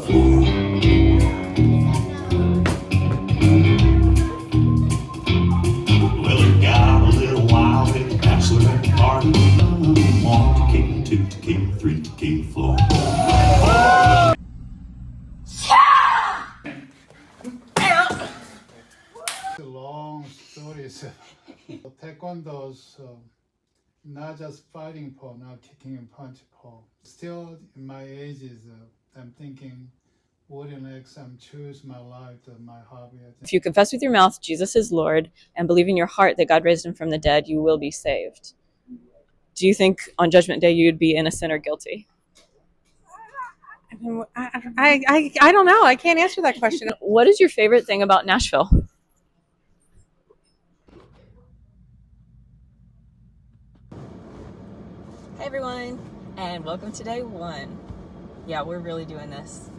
floor. Well, it got a little wild at the bachelorette party. 1 tequila, 2 tequila, 3 tequila floor. Long stories. Taekwondo's not just fighting Paul, not kicking and punch Paul. Still, in my ages, I'm thinking, wouldn't next time choose my life, my hobby. If you confess with your mouth Jesus is Lord and believe in your heart that God raised him from the dead, you will be saved. Do you think on Judgment Day you'd be innocent or guilty? I don't know. I can't answer that question. What is your favorite thing about Nashville? Hey everyone, and welcome to day one. Yeah, we're really doing this.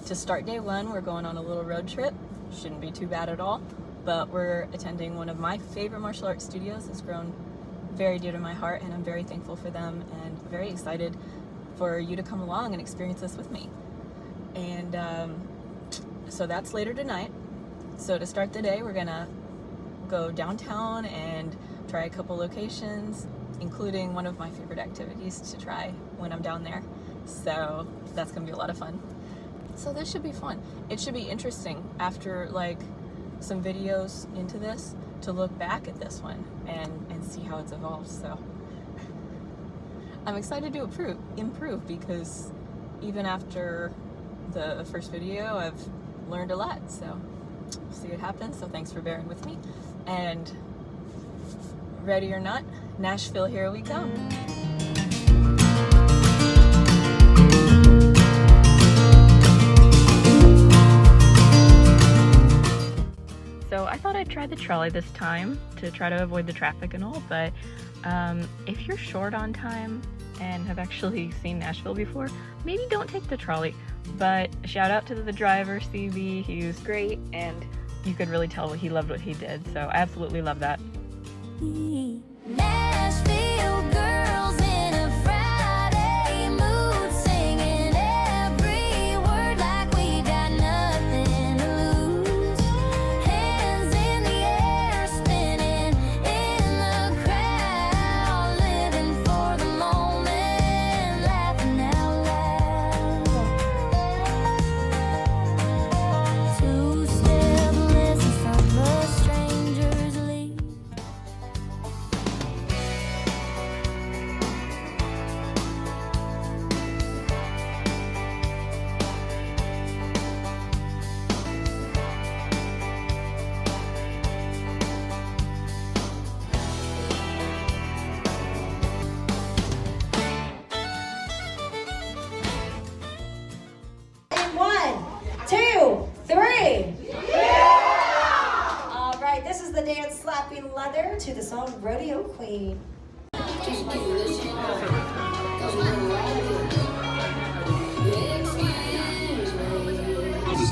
To start day one, we're going on a little road trip. Shouldn't be too bad at all, but we're attending one of my favorite martial arts studios. It's grown very dear to my heart, and I'm very thankful for them and very excited for you to come along and experience this with me. And so that's later tonight. So to start the day, we're gonna go downtown and try a couple locations, including one of my favorite activities to try when I'm down there. So that's gonna be a lot of fun. So this should be fun. It should be interesting after like some videos into this to look back at this one and see how it's evolved. So I'm excited to improve because even after the first video, I've learned a lot. So we'll see what happens. So thanks for bearing with me. And ready or not, Nashville, here we go. So I thought I'd try the trolley this time to try to avoid the traffic and all, but if you're short on time and have actually seen Nashville before, maybe don't take the trolley. But shout out to the driver, CB, he was great, and you could really tell he loved what he did, so I absolutely love that. Nashville girls in a Friday mood, singing every word like we got nothing to lose. Hands in the air, spinning in the crowd, living for the moment, laughing out loud. Two-step lessons from a stranger's lead. And 1, 2, 3. Yeah! All right, this is the dance slapping leather to the song Rodeo Queen. Just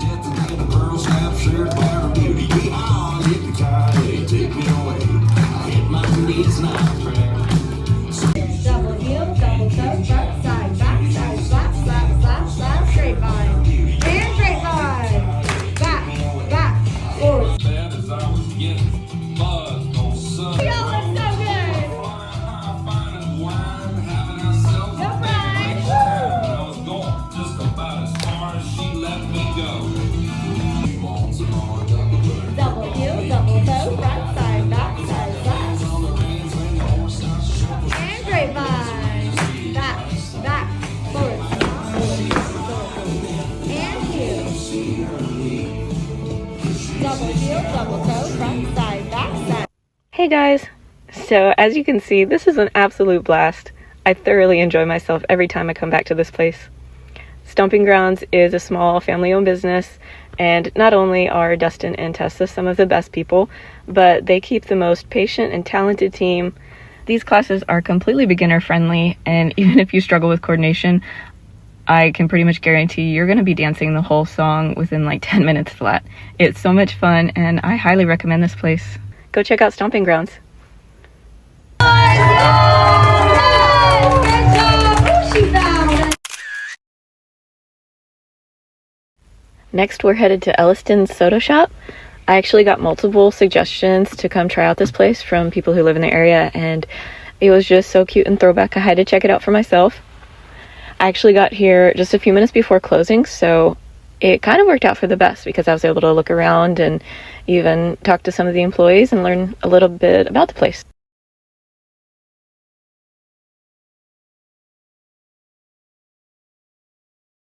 get to be the pearl snap shirt, bear beauty. Yeehaw, yippee-ki-yay, take me away. I hit my knees now, Double heel, double toe, front, side, back, side, slap, slap, slap, slap, straight line. And straight line. Back, back, forward. bad as I was getting. Buzz on sun. Yo, that's so good. Wine, having ourselves a Go, big Brian. I was going just about as far as she let me go. Double heel, double toe, front, side, back, side, slap. And straight line. Back, back, forward, and heel. Double heel, double toe, front, side, back, side. Hey guys! So as you can see, this is an absolute blast. I thoroughly enjoy myself every time I come back to this place. Stomping Grounds is a small family-owned business, and not only are Dustin and Tessa some of the best people, but they keep the most patient and talented team. These classes are completely beginner-friendly, and even if you struggle with coordination, I can pretty much guarantee you're going to be dancing the whole song within like 10 minutes flat. It's so much fun, and I highly recommend this place. Go check out Stomping Grounds. Next, we're headed to Elliston's soda shop. I actually got multiple suggestions to come try out this place from people who live in the area, and it was just so cute and throwback. I had to check it out for myself. I actually got here just a few minutes before closing, so it kind of worked out for the best because I was able to look around and even talk to some of the employees and learn a little bit about the place.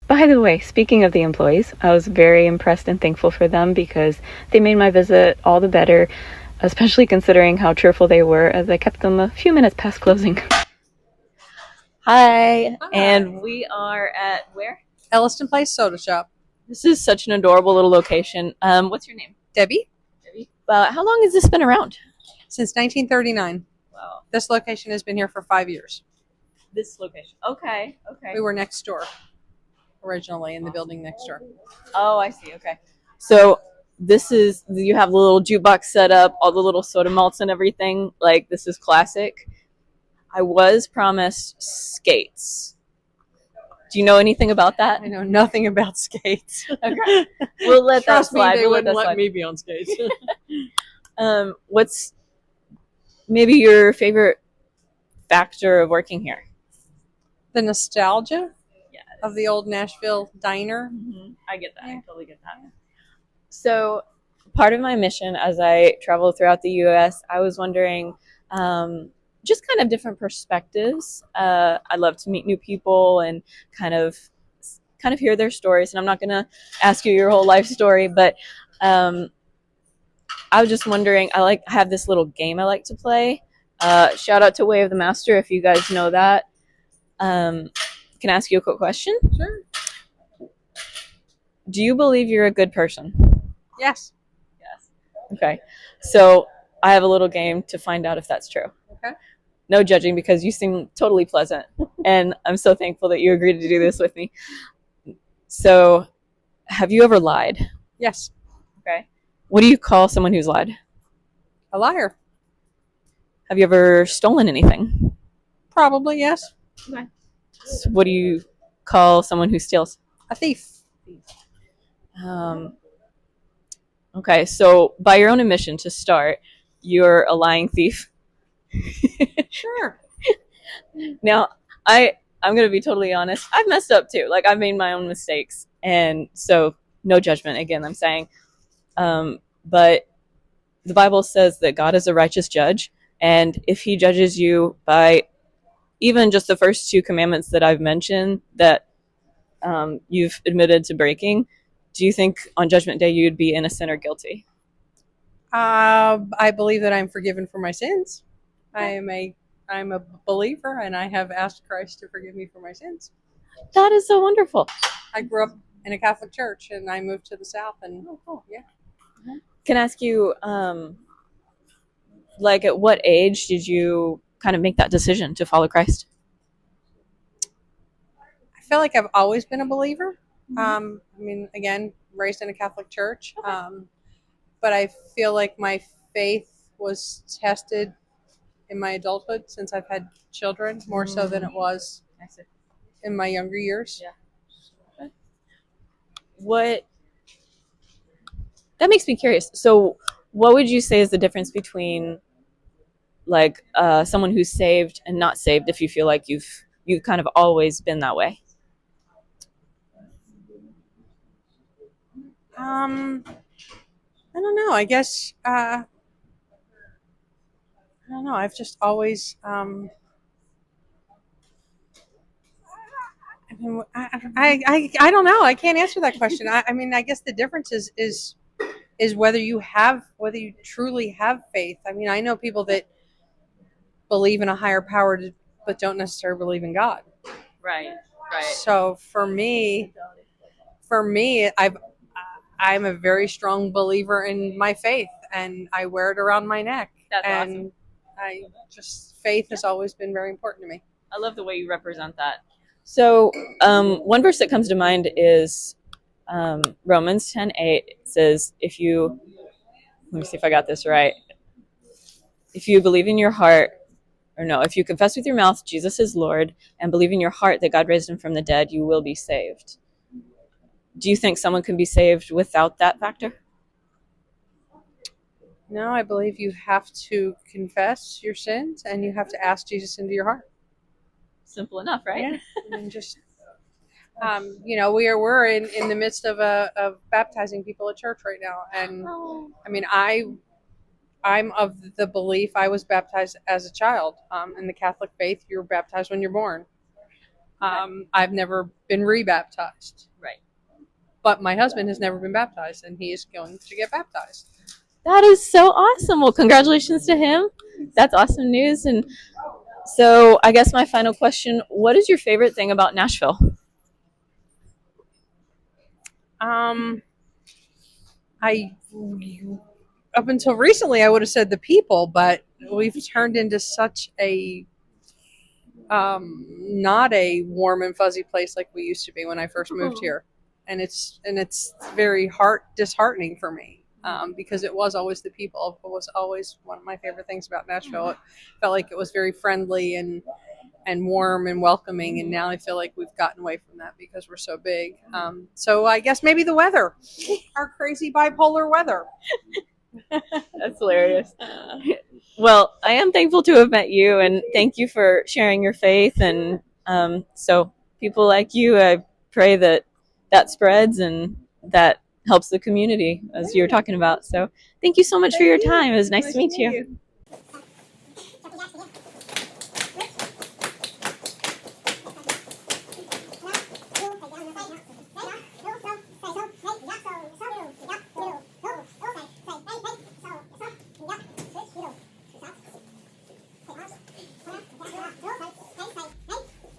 By the way, speaking of the employees, I was very impressed and thankful for them because they made my visit all the better, especially considering how cheerful they were as I kept them a few minutes past closing. Hi, and we are at where? Elliston Place Soda Shop. This is such an adorable little location. What's your name? Debbie, Debbie. How long has this been around? since 1939. Wow. This location has been here for 5 years. This location. Okay. We were next door originally, in the building next door. Oh, I see. Okay. So this is, you have the little jukebox set up, all the little soda malts and everything. Like, this is classic. I was promised skates. Do you know anything about that? I know nothing about skates. Okay. We'll let that Trust me, slide. they We'll wouldn't that let slide. me be on skates. What's maybe your favorite factor of working here? The nostalgia of the old Nashville diner. Mm-hmm. I get that. Yeah. I totally get that. So part of my mission as I travel throughout the U.S., I was wondering just kind of different perspectives. I love to meet new people and kind of hear their stories. And I'm not going to ask you your whole life story, but I was just wondering, I have this little game I like to play. Shout out to Way of the Master if you guys know that. Can I ask you a quick question? Sure. Do you believe you're a good person? Yes. Yes. Okay. So I have a little game to find out if that's true. Okay. No judging because you seem totally pleasant. And I'm so thankful that you agreed to do this with me. So have you ever lied? Yes. Okay. What do you call someone who's lied? A liar. Have you ever stolen anything? Probably, yes. Okay. So what do you call someone who steals? A thief. Okay, so by your own admission to start, you're a lying thief. Sure. Now, I'm going to be totally honest. I've messed up too. Like, I've made my own mistakes. And so, no judgment, again, I'm saying. But the Bible says that God is a righteous judge. And if he judges you by even just the first two commandments that I've mentioned that you've admitted to breaking, do you think on Judgment Day you'd be innocent or guilty? I believe that I'm forgiven for my sins. I'm a believer, and I have asked Christ to forgive me for my sins. That is so wonderful. I grew up in a Catholic church, and I moved to the South, and yeah. Can I ask you, like, at what age did you kind of make that decision to follow Christ? I feel like I've always been a believer. I mean, again, raised in a Catholic church, but I feel like my faith was tested in my adulthood since I've had children, more so than it was in my younger years. Yeah. Okay. That makes me curious. So what would you say is the difference between like someone who's saved and not saved, if you feel like you've kind of always been that way? I don't know. I guess I don't know. I've just always I mean, I don't know. I can't answer that question. I mean, I guess the difference is whether you truly have faith. I mean, I know people that believe in a higher power but don't necessarily believe in God. Right. So for me, I'm a very strong believer in my faith, and I wear it around my neck. That's and awesome. Faith has always been very important to me. I love the way you represent that. So one verse that comes to mind is Romans 10:8. It says, let me see if I got this right. If you believe in your heart, if you confess with your mouth Jesus is Lord and believe in your heart that God raised him from the dead, you will be saved. do you think someone can be saved without that factor? No, I believe you have to confess your sins and you have to ask Jesus into your heart. Simple enough, right? Yeah. And just, we're in the midst of baptizing people at church right now. And I mean, I'm of the belief I was baptized as a child. In the Catholic faith, you're baptized when you're born. I've never been rebaptized. Right. But my husband has never been baptized, and he is going to get baptized. That is so awesome. Well, congratulations to him. That's awesome news. And so I guess my final question, what is your favorite thing about Nashville? Up until recently, I would have said the people, but we've turned into such a not a warm and fuzzy place like we used to be when I first moved here, and it's very disheartening for me. Because it was always the people. It was always one of my favorite things about Nashville. It felt like it was very friendly and warm and welcoming, and now I feel like we've gotten away from that because we're so big. So I guess maybe the weather, our crazy bipolar weather. That's hilarious. Well, I am thankful to have met you, and thank you for sharing your faith. And so people like you, I pray that spreads and that helps the community, as you were talking about. So thank you so much for your time. It was nice to meet you.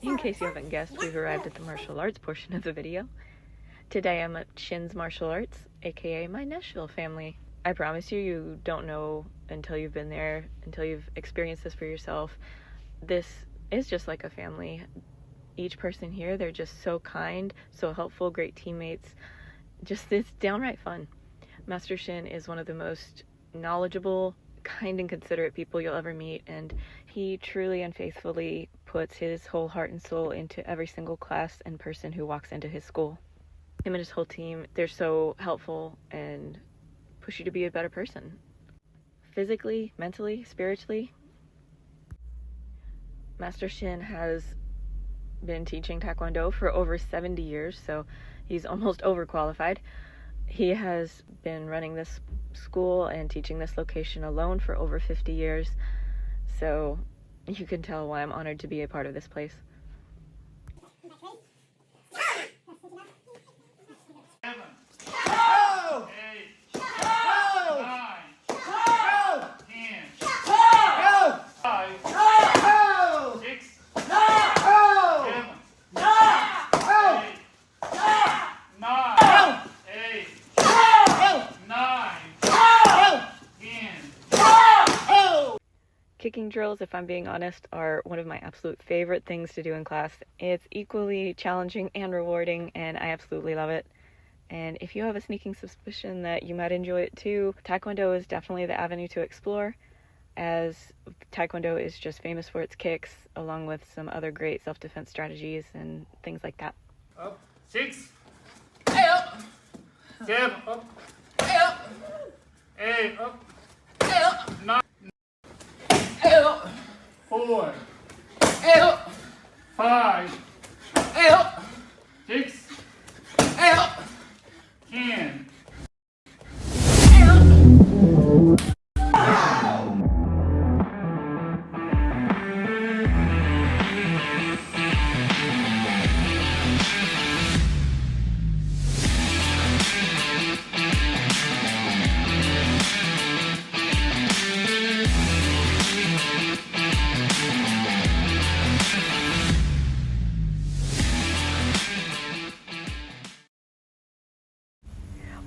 In case you haven't guessed, we've arrived at the martial arts portion of the video. Today I'm at Shin's Martial Arts, aka my Nashville family. I promise you don't know until you've been there, until you've experienced this for yourself. This is just like a family. Each person here, they're just so kind, so helpful, great teammates. It's downright fun. Master Shin is one of the most knowledgeable, kind and considerate people you'll ever meet, and he truly and faithfully puts his whole heart and soul into every single class and person who walks into his school. Him and his whole team, they're so helpful and push you to be a better person. Physically, mentally, spiritually. Master Shin has been teaching Taekwondo for over 70 years, so he's almost overqualified. He has been running this school and teaching this location alone for over 50 years, so you can tell why I'm honored to be a part of this place. Kicking drills, if I'm being honest, are one of my absolute favorite things to do in class. It's equally challenging and rewarding, and I absolutely love it. And if you have a sneaking suspicion that you might enjoy it too, Taekwondo is definitely the avenue to explore, as Taekwondo is just famous for its kicks, along with some other great self-defense strategies and things like that. Up, 6, 8 up, 7 up, 8 up, 8 up, 8 up, 9, 8 up, 4, 8 up, 5, 8 up, 6, 8 up, 10.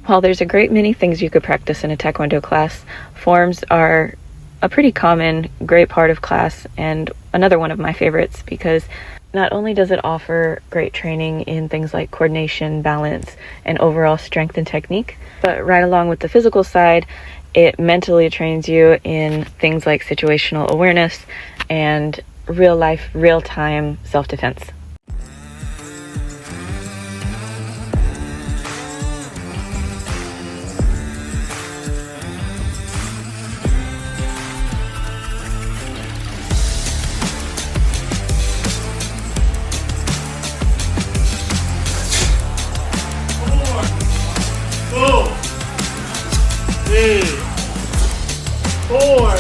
While there's a great many things you could practice in a Taekwondo class, forms are a pretty common, great part of class, and another one of my favorites because not only does it offer great training in things like coordination, balance, and overall strength and technique, but right along with the physical side, it mentally trains you in things like situational awareness and real life, real-time self-defense. 3, 4.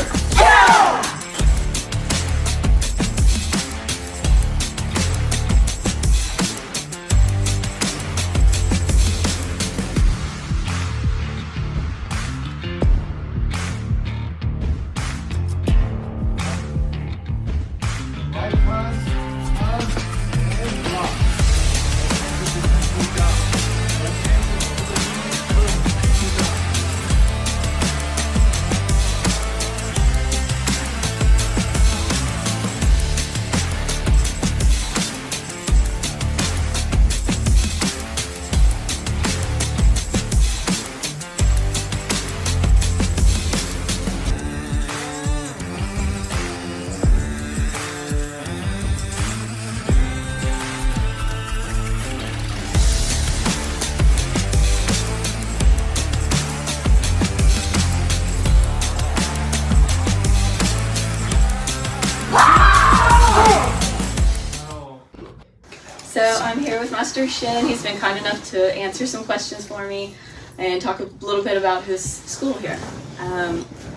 So I'm here with Master Shin. He's been kind enough to answer some questions for me and talk a little bit about his school here.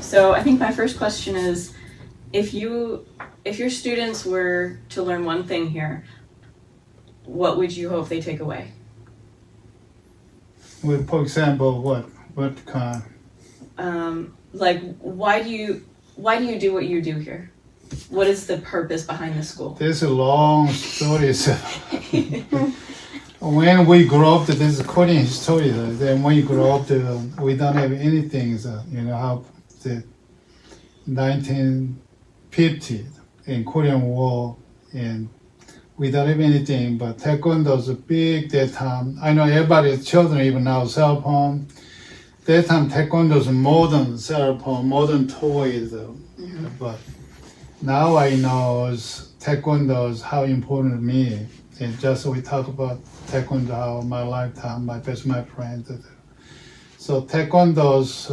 So I think my first question is, if your students were to learn one thing here, what would you hope they take away? Well, for example, what kind? Like, why do you do what you do here? What is the purpose behind the school? There's a long story. When we grew up, this is Korean history. Then when you grow up, we don't have anything. How the 1950 in Korean War, and we don't have anything. But Taekwondo is big that time. I know everybody's children even now cell phone. That time Taekwondo is modern cell phone, modern toys. But now I know Taekwondo is how important to me. And just we talk about Taekwondo, how my lifetime, my friends. So Taekwondo is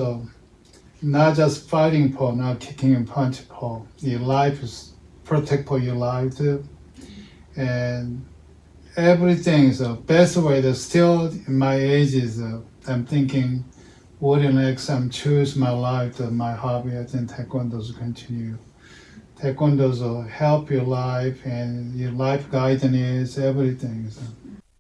not just fighting for, not kicking and punching for. Your life is protect for your life too. And everything is the best way to still in my age is I'm thinking, what next I'm choose my life, my hobby, I think Taekwondo's continue. Taekwondo's will help your life and your life guidance, everything. So.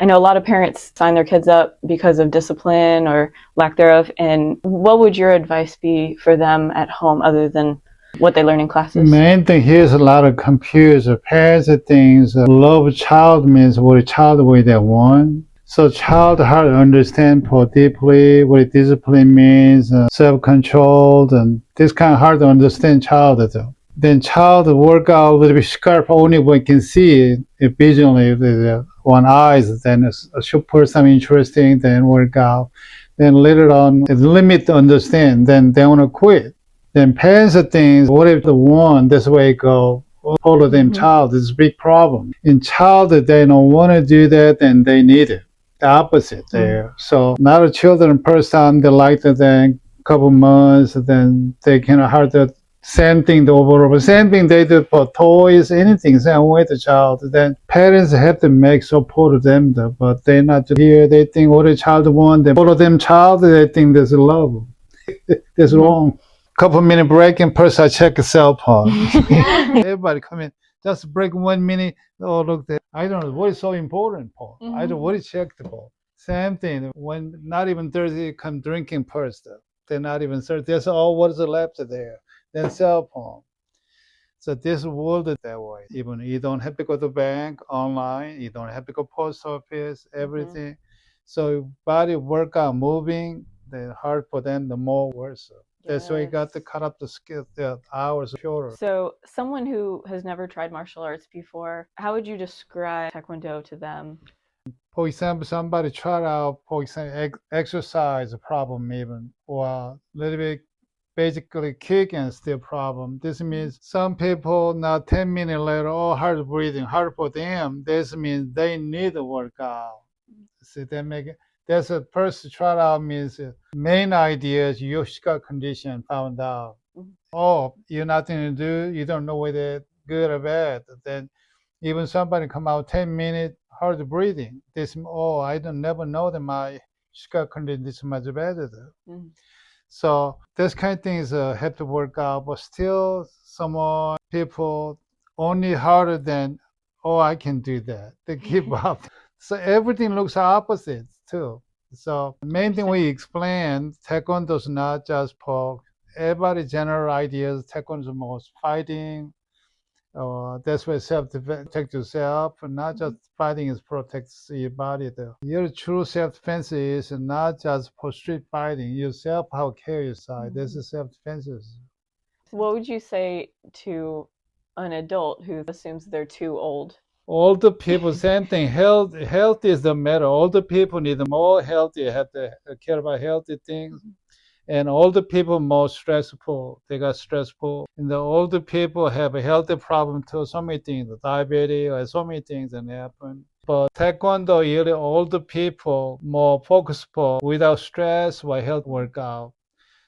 I know a lot of parents sign their kids up because of discipline or lack thereove, and what would your advice be for them at home other than what they learn in classes? Main thing here is a lot of confused parents things. Love child means what a child way they want. So child hard to understand more deeply what discipline means, self-controlled, and this kind of hard to understand child though. Then child work out a little bit sharp only when can see it visually with one eyes. Then a short person interesting, then work out. Then later on, it's limit to understand. Then they want to quit. Then parents things, what if the one this way go? Follow them child is a big problem. In child, they don't want to do that, and they need it. The opposite there. So not a children person they like to then couple months, then they can hard to. Same thing over. Same thing they do for toys, anything. Same way the child. Then parents have to make support of them, though, but they're not here. They think what a child want. They follow them child. They think there's love. That's wrong. Couple minute break and first I check the cell phone. Everybody come in. Just break 1 minute. Oh look there. I don't know what is so important for. I don't know what is checked for. Same thing. When not even Thursday come drinking first. They're not even Thursday. That's all what is left there. Then cell phone. So this world is that way. Even you don't have to go to bank online, you don't have to go post office, everything. So body workout, moving, the hard for them, the more worse. That's why you got to cut up the hours shorter. So someone who has never tried martial arts before, how would you describe Taekwondo to them? For example, somebody tried out, for example, exercise problem even, or a little bit basically kick and still problem. This means some people now 10 minutes later, oh, hard breathing, hard for them. This means they need to work out. See, that's the first try out means main idea is your gut condition found out. Oh, you're nothing to do, you don't know whether good or bad. Then even somebody come out 10 minutes hard breathing. This, oh, I don't never know that my gut condition is much better though. So this kind of things have to work out, but still some people only harder than, oh, I can do that. They give up. So everything looks opposite too. So the main thing we explain, Taekwondo is not just for everybody general ideas. Taekwondo is most fighting. That's why self-defense protect yourself, not just fighting is protects your body. Though. Your true self-defense is not just for street fighting. Yourself how to carry yourself. This is self-defense. What would you say to an adult who assumes they're too old? Older people, same thing. Health is the matter. Older people need more healthy, have to care about healthy things. And older people more stressful. They got stressful. And the older people have a healthy problem too. So many things, diabetes, or so many things that happen. But Taekwondo, really older people more focusful without stress or health workout.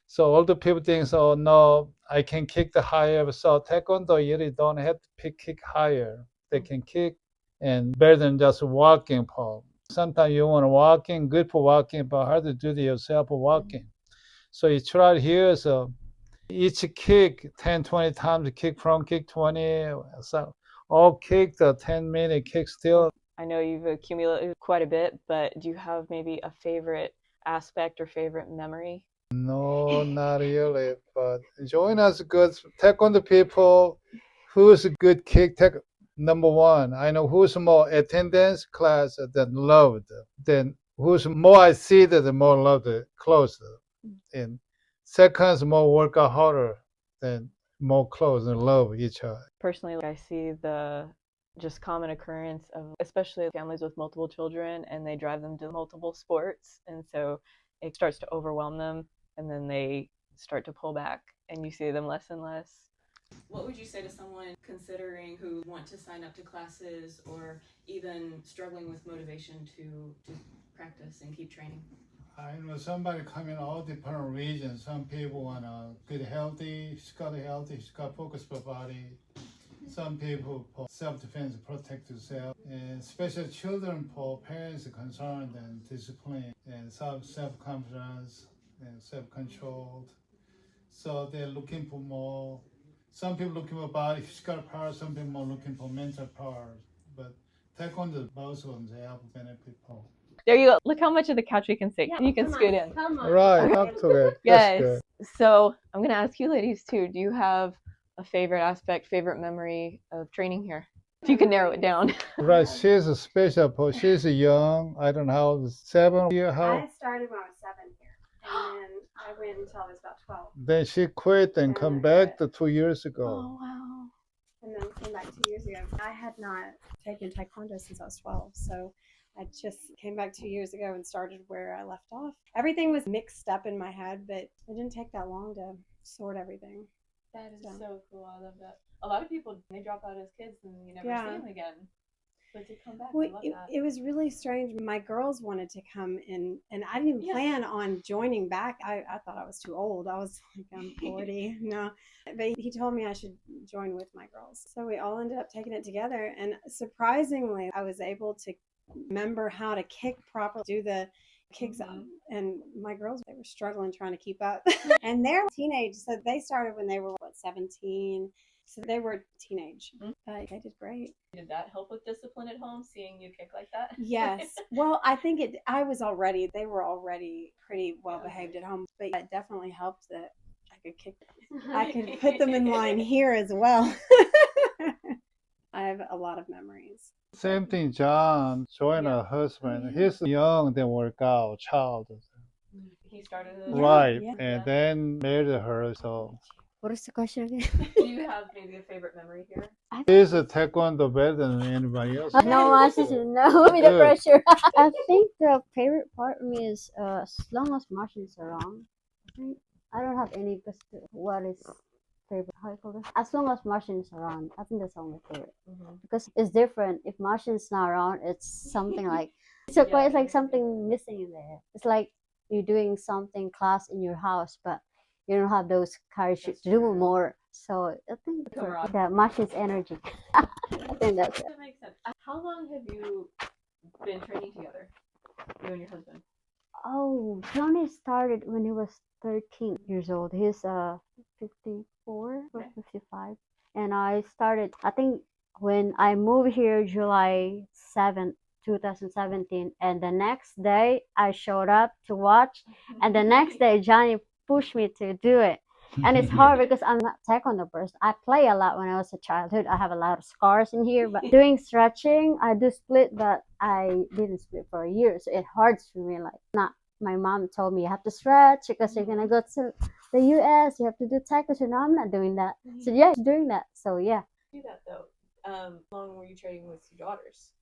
So older people think, oh no, I can kick the higher. So Taekwondo really don't have to kick higher. They can kick and better than just walking, Paul. Sometimes you want to walking, good for walking, but hard to do it yourself for walking. So you try here, so each kick 10, 20 times, kick from kick 20, so all kick the 10-minute kick still. I know you've accumulated quite a bit, but do you have maybe a favorite aspect or favorite memory? No, not really, but join us good Taekwondo people, who's a good kick, number one. I know who's more attendance class than loved, then who's more I see that the more loved, close. And seconds more work out harder than more close and love each other. Personally, I see the just common occurrence of especially families with multiple children, and they drive them to multiple sports, and so it starts to overwhelm them, and then they start to pull back, and you see them less and less. What would you say to someone considering who want to sign up to classes or even struggling with motivation to practice and keep training? I know somebody come in all different regions. Some people want a good healthy, she's got focused body. Some people for self-defense, protect yourself. And especially children, for parents are concerned and discipline and self-confidence and self-controlled. So they're looking for more. Some people looking for body, physical power. Some people are looking for mental power. But Taekwondo, both of them, they have benefit for. There you go. Look how much of the couch we can sit. You can scoot in. Right, up to it. Yes. So I'm going to ask you ladies too. Do you have a favorite aspect, favorite memory of training here? If you can narrow it down. Right, she's a special person. She's young. I don't know how, 7 years, how? I started when I was 7 here, and then I went until I was about 12. Then she quit and come back to 2 years ago. Oh, wow. And then came back 2 years ago. I had not taken Taekwondo since I was 12, so I just came back 2 years ago and started where I left off. Everything was mixed up in my head, but it didn't take that long to sort everything. That is so cool. I love that. A lot of people, they drop out as kids and you never see them again. But to come back, Well, I love that. it was really strange. My girls wanted to come in, and I didn't even plan on joining back. I thought I was too old. I was like, I'm 40. No. But he told me I should join with my girls. So we all ended up taking it together. And surprisingly, I was able to remember how to kick properly, do the kicks up. And my girls, they were struggling trying to keep up. And they're teenage, so they started when they were, 17. So they were teenage, but they did great. Did that help with discipline at home, seeing you kick like that? Yes. Well, I think they were already pretty well behaved at home, but it definitely helped that I could kick. I could put them in line here as well. I have a lot of memories. Same thing, John joined her husband. He's young, then work out, child. He started Right, and then married her, so. What is the question again? Do you have maybe a favorite memory here? He's a Taekwondo better than anybody else. No, my sister, no, with the pressure. I think the favorite part of me is as long as Martian is around. I don't have any specific what is favorite. How you call this? As long as Martian is around, I think that's only favorite. Because it's different. If Martian's not around, it's something like it's like something missing in there. It's like you're doing something class in your house, but you don't have those courage to do more. So I think that Martian's energy. I think that's it. That makes sense. How long have you been training together, you and your husband? Oh, Johnny started when he was 13 years old. He's 54 or 55. And I started, I think, when I moved here July 7th, 2017. And the next day I showed up to watch. And the next day Johnny pushed me to do it. And it's hard because I'm not taekwondo person. I play a lot when I was a childhood. I have a lot of scars in here. But doing stretching, I do split, but I didn't split for a year. So it hurts for me. Like, not, my mom told me you have to stretch because you're gonna go to the US. You have to do taekwondo. So no, I'm not doing that. So yeah, she's doing that. So yeah. Do that though. How long were you training with your daughters?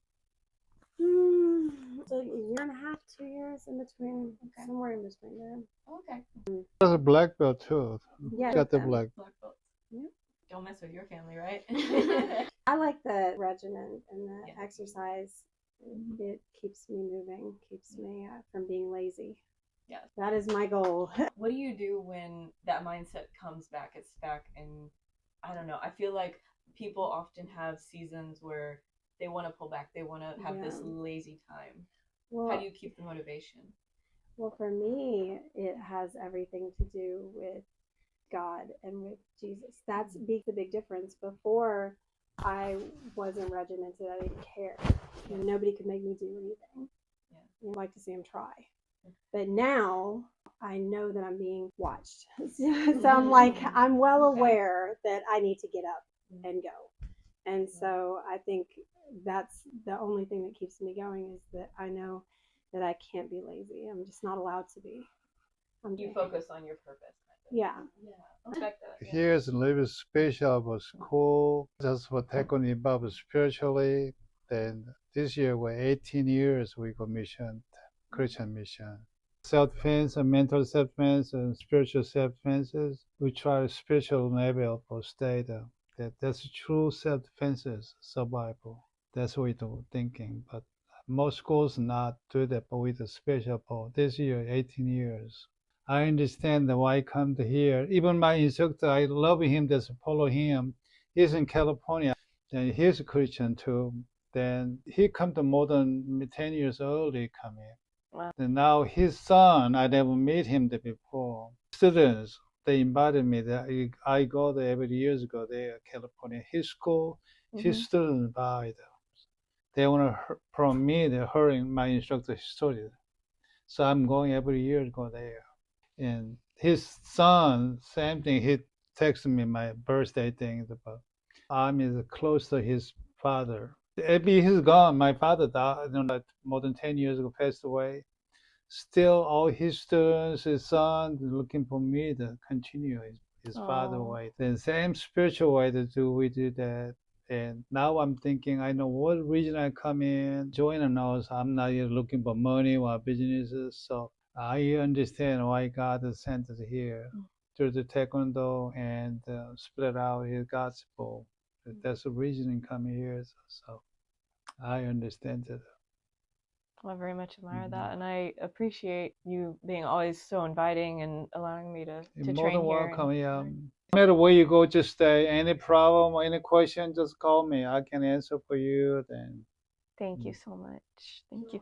So a year and a half, 2 years in between, somewhere in between there. Okay. There's a black belt too. Yeah, Got the them. black. Black belts. Yeah. Don't mess with your family, right? I like the regimen and the Yeah. exercise. It keeps me moving, keeps me from being lazy. Yeah. That is my goal. What do you do when that mindset comes back? It's back, and I don't know. I feel like people often have seasons where they want to pull back. They want to have this lazy time. Well, How do you keep the motivation? Well, for me, it has everything to do with God and with Jesus. That's the big difference. Before, I wasn't regimented. I didn't care. You know, nobody could make me do anything. Yeah. I'd like to see him try. But now I know that I'm being watched. So I'm like, I'm well aware that I need to get up and go. And so I think that's the only thing that keeps me going, is that I know that I can't be lazy. I'm just not allowed to be. You focus on your purpose. Yeah. I respect that. Yeah. Here's a little special for school, just for taekwondo involved spiritually. Then this year we're 18 years we go mission, Christian mission. Self-defense and mental self-defense and spiritual self-defense. We try spiritual level for state. That's true self-defense, survival. That's what we do thinking. But most schools not do that, but with a special for this year, 18 years. I understand why I come to here. Even my instructor, I love him, just follow him. He's in California, and he's a Christian too. Then he come to more than 10 years early come here. Wow. And now his son, I never met him before. Students, they invited me. I go there every years ago there, California. His school, his students invited. They want to from me, they're hearing my instructor story. So I'm going every year to go there. And his son, same thing, he texted me my birthday thing about I'm is close to his father. He's gone. My father died, more than 10 years ago, passed away. Still, all his students, his son, looking for me to continue his father way. The same spiritual way we do that. And now I'm thinking, I know what reason I come in, join a nurse. I'm not here looking for money or businesses. So I understand why God has sent us here through the taekwondo and spread out his gospel. That's the reason in coming here. So I understand it. I very much admire that, and I appreciate you being always so inviting and allowing me to You're train more than here. welcome. Yeah. No matter where you go, just stay. Any problem or any question, just call me. I can answer for you. Then. Thank you so much. Thank you.